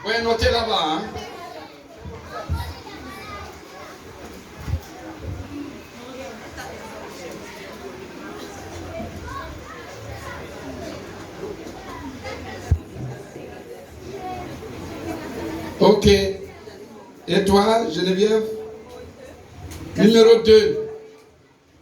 Oui, notez là-bas. Hein. Ok. Et toi, Geneviève? Numéro 2.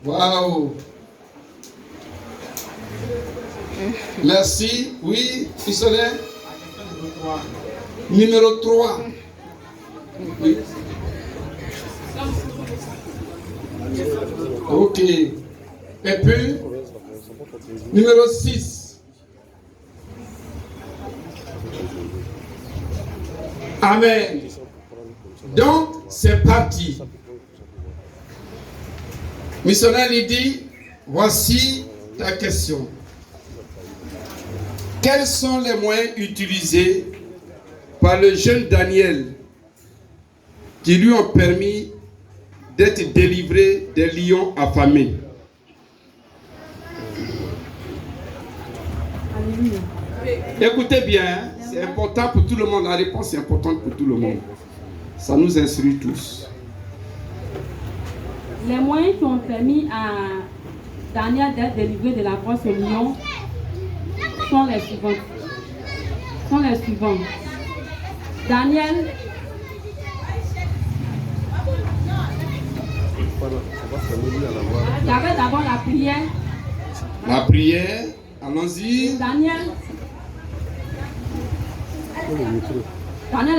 Waouh. Merci. Oui, Pissonet. Numéro 3. Oui. Ok. Et puis, numéro 6. Amen. Donc, c'est parti. Missionnaire, il dit, voici ta question. Quels sont les moyens utilisés par le jeune Daniel qui lui ont permis d'être délivré des lions affamés? Écoutez bien, hein, c'est important pour tout le monde. La réponse est importante pour tout le monde. Ça nous instruit tous. Les moyens qui ont permis à Daniel d'être délivré de la force au lion sont les suivants. Daniel il y avait d'abord la prière. La prière, allons-y. Daniel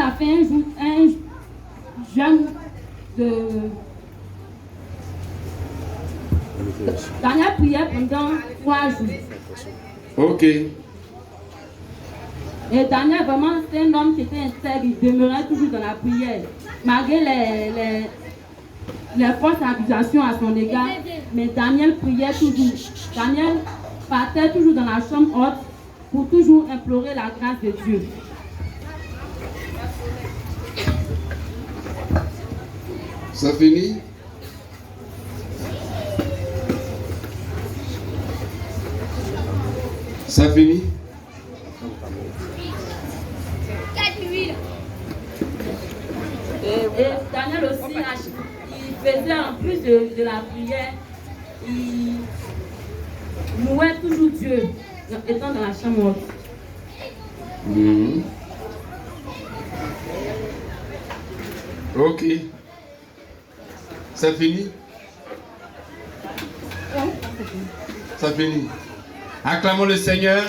a fait un jeûne de... Daniel priait pendant 3 jours. Ok. Et Daniel, vraiment, c'est un homme qui était intègre, il demeurait toujours dans la prière. Malgré les fausses accusations à son égard, mais Daniel priait toujours. Daniel partait toujours dans la chambre haute pour toujours implorer la grâce de Dieu. Ça finit? Ça finit? Et Daniel aussi, il faisait en plus de la prière, il louait toujours Dieu, étant dans la chambre haute. Ok. Ça finit? Ça finit. Acclamons le Seigneur.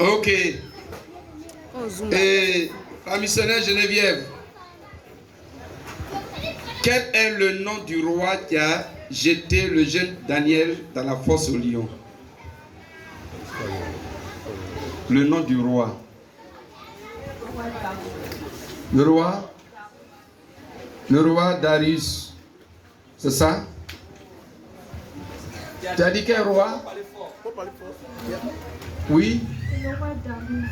Ok. Et la missionnaire Geneviève, quel est le nom du roi qui a jeté le jeune Daniel dans la fosse au lion? Le nom du roi. Le roi Darius. C'est ça? Tu as dit quel roi? Oui? Le roi Darius.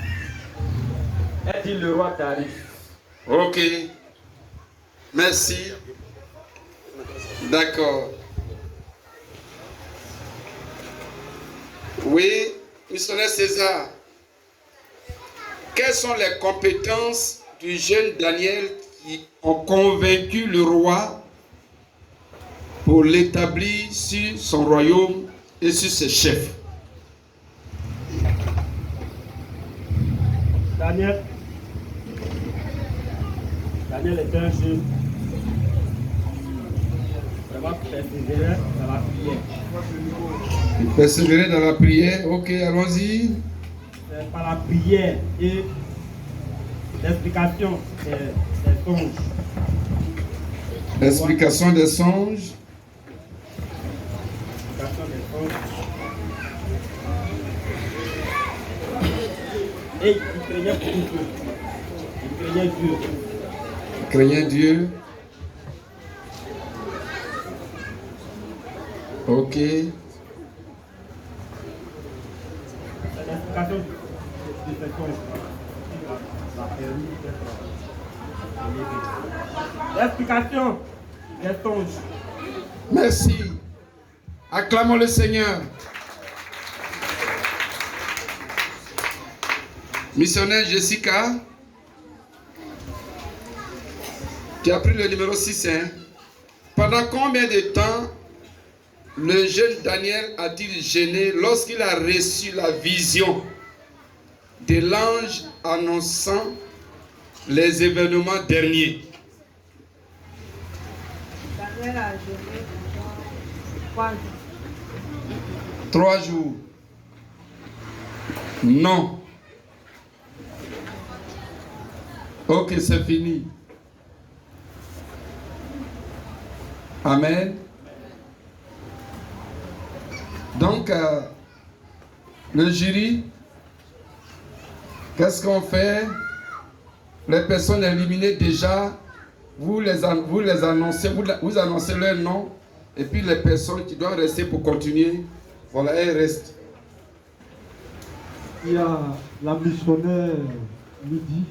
Elle dit le roi Darius. Ok. Merci. D'accord. Oui, missionnaire César. Quelles sont les compétences du jeune Daniel qui ont convaincu le roi pour l'établir sur son royaume et sur ses chefs? Daniel est un jeune vraiment persévéré dans la prière. Persévérer dans la prière, ok, allons-y. Par la prière et l'explication des songes. L'explication des songes. Et il craignait pour Dieu. Il craignait Dieu. Il craignait Dieu. Ok. L'explication de ces songes va permis d'être élevé. L'explication des songes. Merci. Acclamons le Seigneur. Missionnaire Jessica, tu as pris le numéro 6. Hein? Pendant combien de temps le jeune Daniel a-t-il gêné lorsqu'il a reçu la vision de l'ange annonçant les événements derniers? Daniel a gêné pendant 3 jours. Non. Ok, c'est fini. Amen. Donc, le jury, qu'est-ce qu'on fait? Les personnes éliminées déjà, vous les annoncez, vous annoncez leur nom, et puis les personnes qui doivent rester pour continuer, voilà, elles restent. Il y a la missionnaire Lydie.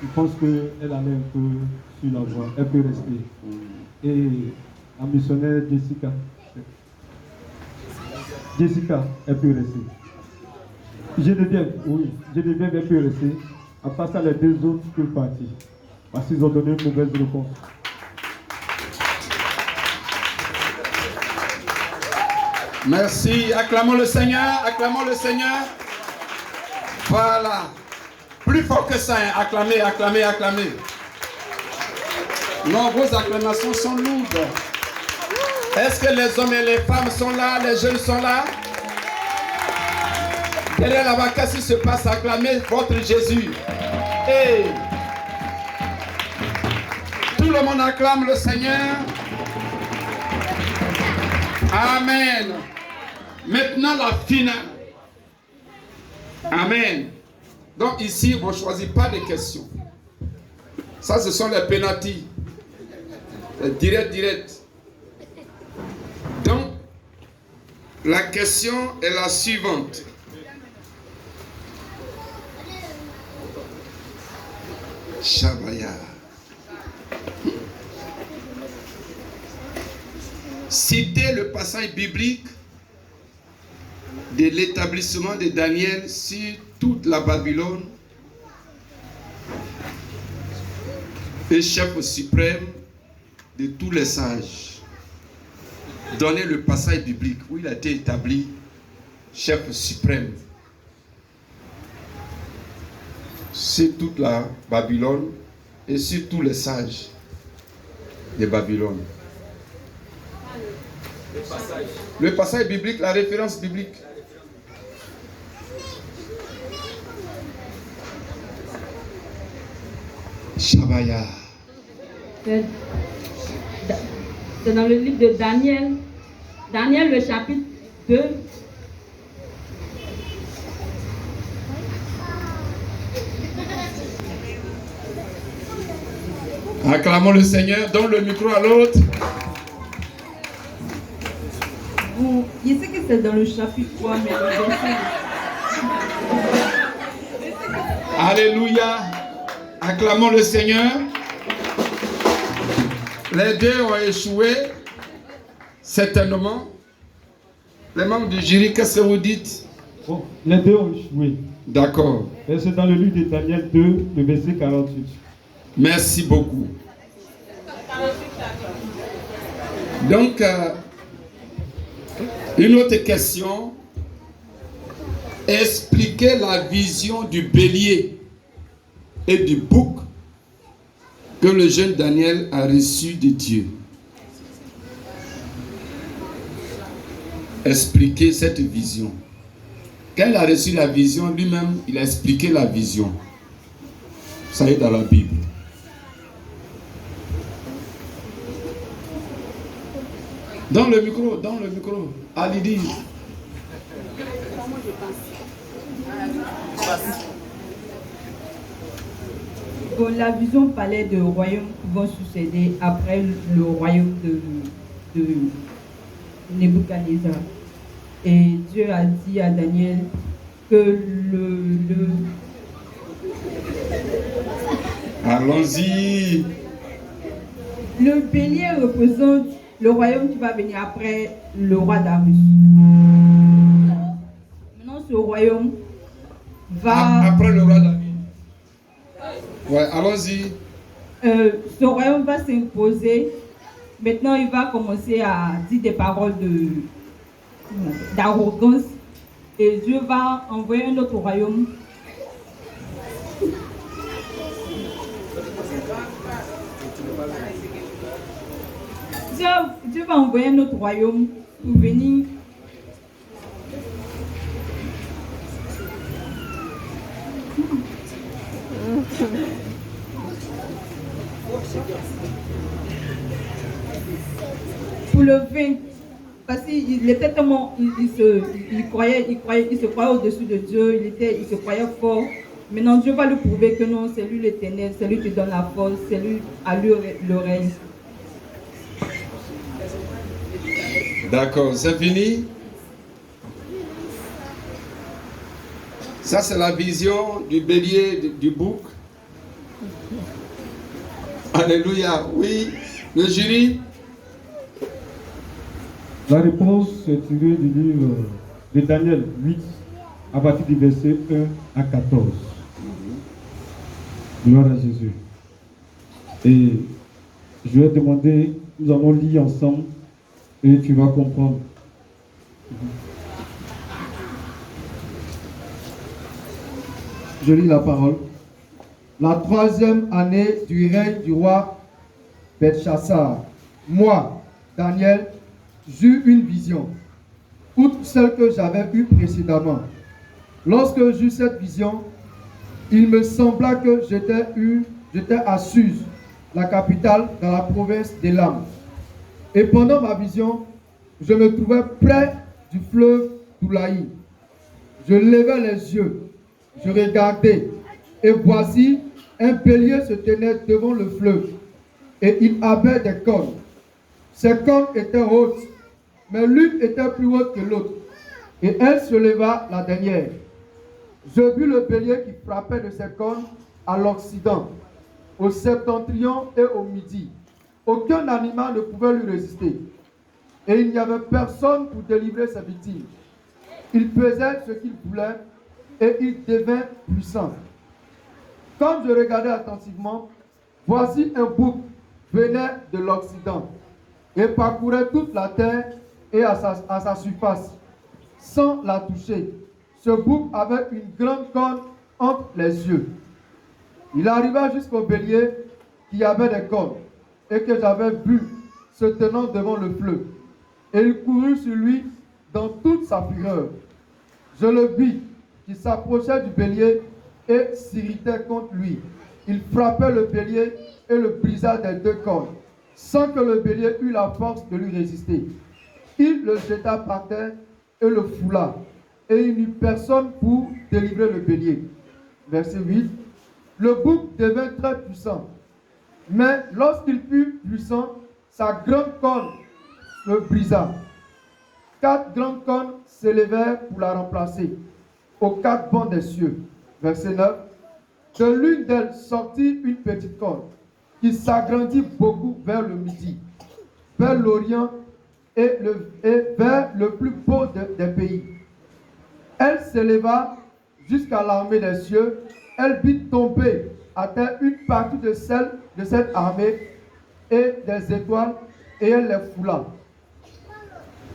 Je pense qu'elle allait un peu sur la voie. Elle peut rester. Et la missionnaire Jessica. Jessica, elle peut rester. Geneviève, oui. Geneviève, elle peut rester. À part ça, les 2 autres peuvent partir. Parce qu'ils ont donné une mauvaise réponse. Merci. Acclamons le Seigneur. Acclamons le Seigneur. Voilà. Plus fort que ça, hein. Acclamez, acclamez, acclamez. Non, vos acclamations sont lourdes. Est-ce que les hommes et les femmes sont là? Les jeunes sont là? Derrière là-bas, qu'est-ce qui se passe? Acclamez votre Jésus. Hey. Tout le monde acclame le Seigneur. Amen. Maintenant la finale. Amen. Donc ici, on ne choisit pas de questions. Ça, ce sont les pénaltys. Direct. Donc, la question est la suivante. Shabaya. Citez le passage biblique de l'établissement de Daniel sur toute la Babylone et chef suprême de tous les sages. Donnez le passage biblique où il a été établi chef suprême sur toute la Babylone et sur tous les sages de Babylone. Le passage biblique, la référence biblique. Shabaya. C'est dans le livre de Daniel. Daniel, le chapitre 2. Acclamons le Seigneur, donne le micro à l'autre. Je sais que c'est dans le chapitre 3, mais le verset. Alléluia. Acclamons le Seigneur. Les 2 ont échoué. Certainement. Les membres du jury, qu'est-ce que vous dites? Bon, les 2 ont échoué. D'accord. Et c'est dans le livre de Daniel 2, le verset 48. Merci beaucoup. Donc, une autre question. Expliquez la vision du bélier et du bouc que le jeune Daniel a reçu de Dieu. Expliquez cette vision. Quand il a reçu la vision, lui-même, il a expliqué la vision. Ça est dans la Bible. Dans le micro. À Lydie. Bon, la vision parlait de royaumes qui vont succéder après le royaume de Nebuchadnezzar. Et Dieu a dit à Daniel que Allons-y. le bélier représente le royaume qui va venir après le roi Darius. Maintenant, ce royaume va... Après le roi David. Ouais, allons-y. Ce royaume va s'imposer. Maintenant, il va commencer à dire des paroles d'arrogance. Et Dieu va envoyer un autre royaume. Dieu va envoyer un autre royaume pour venir. Pour le vaincre. Parce qu'il était tellement, il se croyait au-dessus de Dieu, il se croyait fort. Maintenant, Dieu va lui prouver que non, c'est lui l'Éternel, c'est lui qui donne la force, c'est lui à lui le règne. D'accord, c'est fini. Ça, c'est la vision du bélier du bouc. Alléluia. Oui, le jury. La réponse est tirée du livre de Daniel 8, à partir du verset 1 à 14. Gloire à Jésus. Et je vais demander, nous allons lire ensemble et tu vas comprendre. Je lis la parole. La 3e année du règne du roi Belchassar, moi, Daniel, j'eus une vision, outre celle que j'avais eue précédemment. Lorsque j'eus cette vision, il me sembla que j'étais à Suse, la capitale dans la province d'Élam. Et pendant ma vision, je me trouvais près du fleuve Doulaï. Je levais les yeux, je regardais, et voici, un bélier se tenait devant le fleuve, et il avait des cornes. Ses cornes étaient hautes, mais l'une était plus haute que l'autre, et elle se leva la dernière. Je vis le bélier qui frappait de ses cornes à l'Occident, au septentrion et au midi. Aucun animal ne pouvait lui résister, et il n'y avait personne pour délivrer ses victimes. Il faisait ce qu'il voulait, et il devint puissant. Quand je regardais attentivement, voici un bouc venait de l'Occident et parcourait toute la terre et à sa surface, sans la toucher. Ce bouc avait une grande corne entre les yeux. Il arriva jusqu'au bélier qui avait des cornes et que j'avais vu se tenant devant le fleuve. Et il courut sur lui dans toute sa fureur. Je le vis qui s'approchait du bélier et s'irritait contre lui. Il frappait le bélier et le brisa des deux cornes, sans que le bélier eût la force de lui résister. Il le jeta par terre et le foula, et il n'eut personne pour délivrer le bélier. Verset 8. Le bouc devint très puissant, mais lorsqu'il fut puissant, sa grande corne le brisa. 4 grandes cornes s'élevèrent pour la remplacer, aux 4 bancs des cieux. Verset 9. De l'une d'elles sortit une petite corne, qui s'agrandit beaucoup vers le midi, vers l'Orient et vers le plus beau des pays. Elle s'éleva jusqu'à l'armée des cieux. Elle vit tomber à terre une partie de cette armée et des étoiles, et elle les foula.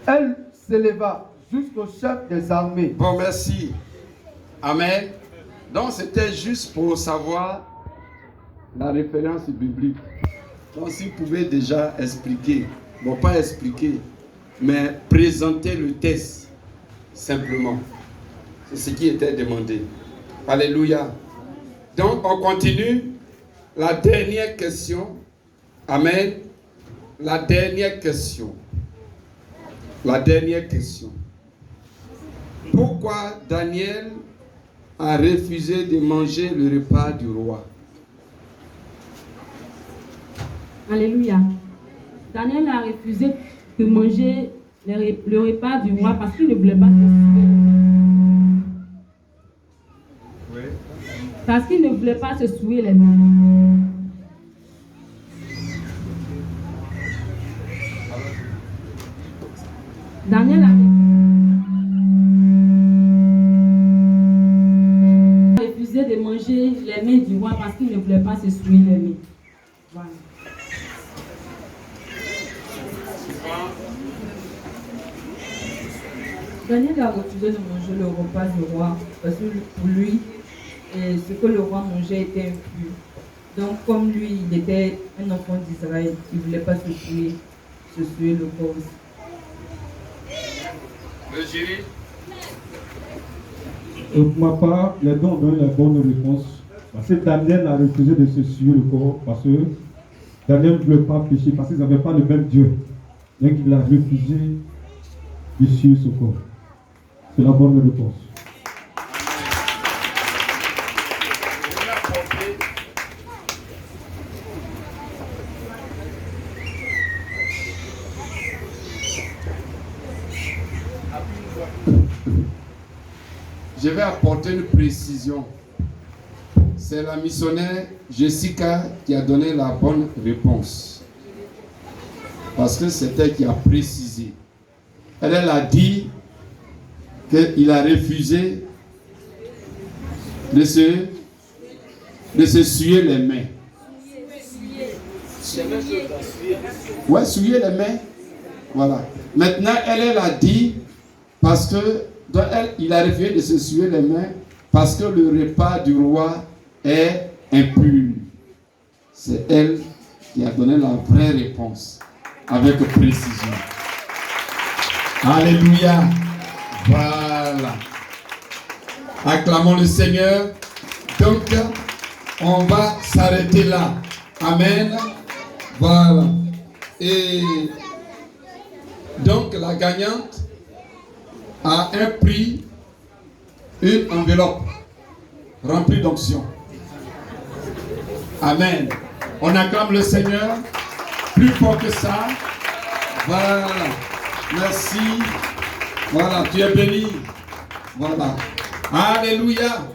Elle s'éleva jusqu'au chef des armées. Bon, merci. Amen. Donc, c'était juste pour savoir la référence biblique. Donc, si vous pouvez déjà expliquer, bon, pas expliquer, mais présenter le texte simplement. C'est ce qui était demandé. Alléluia. Donc, on continue. La dernière question. Amen. La dernière question. La dernière question. Pourquoi Daniel a refusé de manger le repas du roi? Alléluia. Daniel a refusé de manger le repas du roi parce qu'il ne voulait pas se souiller. Oui. Parce qu'il ne voulait pas se souiller les mains. Daniel a refusé de manger les mains du roi parce qu'il ne voulait pas se souiller les mains. Voilà. Daniel a refusé de manger le repas du roi parce que pour lui, ce que le roi mangeait était impur. Donc, comme lui, il était un enfant d'Israël, il ne voulait pas se souiller le corps aussi. Le jury. Pour ma part, les dons ont donné la bonne réponse. Parce que Daniel a refusé de se souiller le corps parce que Daniel ne voulait pas pécher parce qu'ils n'avaient pas le même Dieu. Donc il a refusé de souiller ce corps. C'est la bonne réponse. Je vais apporter une précision. C'est la missionnaire Jessica qui a donné la bonne réponse. Parce que c'est elle qui a précisé. Elle a dit qu'il a refusé de se souiller les mains. Ouais, souiller les mains. Voilà. Maintenant, elle a dit parce que il a refusé de se souiller les mains parce que le repas du roi est impur. C'est elle qui a donné la vraie réponse avec précision. Alléluia. Voilà. Acclamons le Seigneur. Donc, on va s'arrêter là. Amen. Voilà. Et donc, la gagnante a un prix, une enveloppe remplie d'onction. Amen. On acclame le Seigneur plus fort que ça. Voilà. Merci. Voilà, tu es béni. Voilà. Alléluia.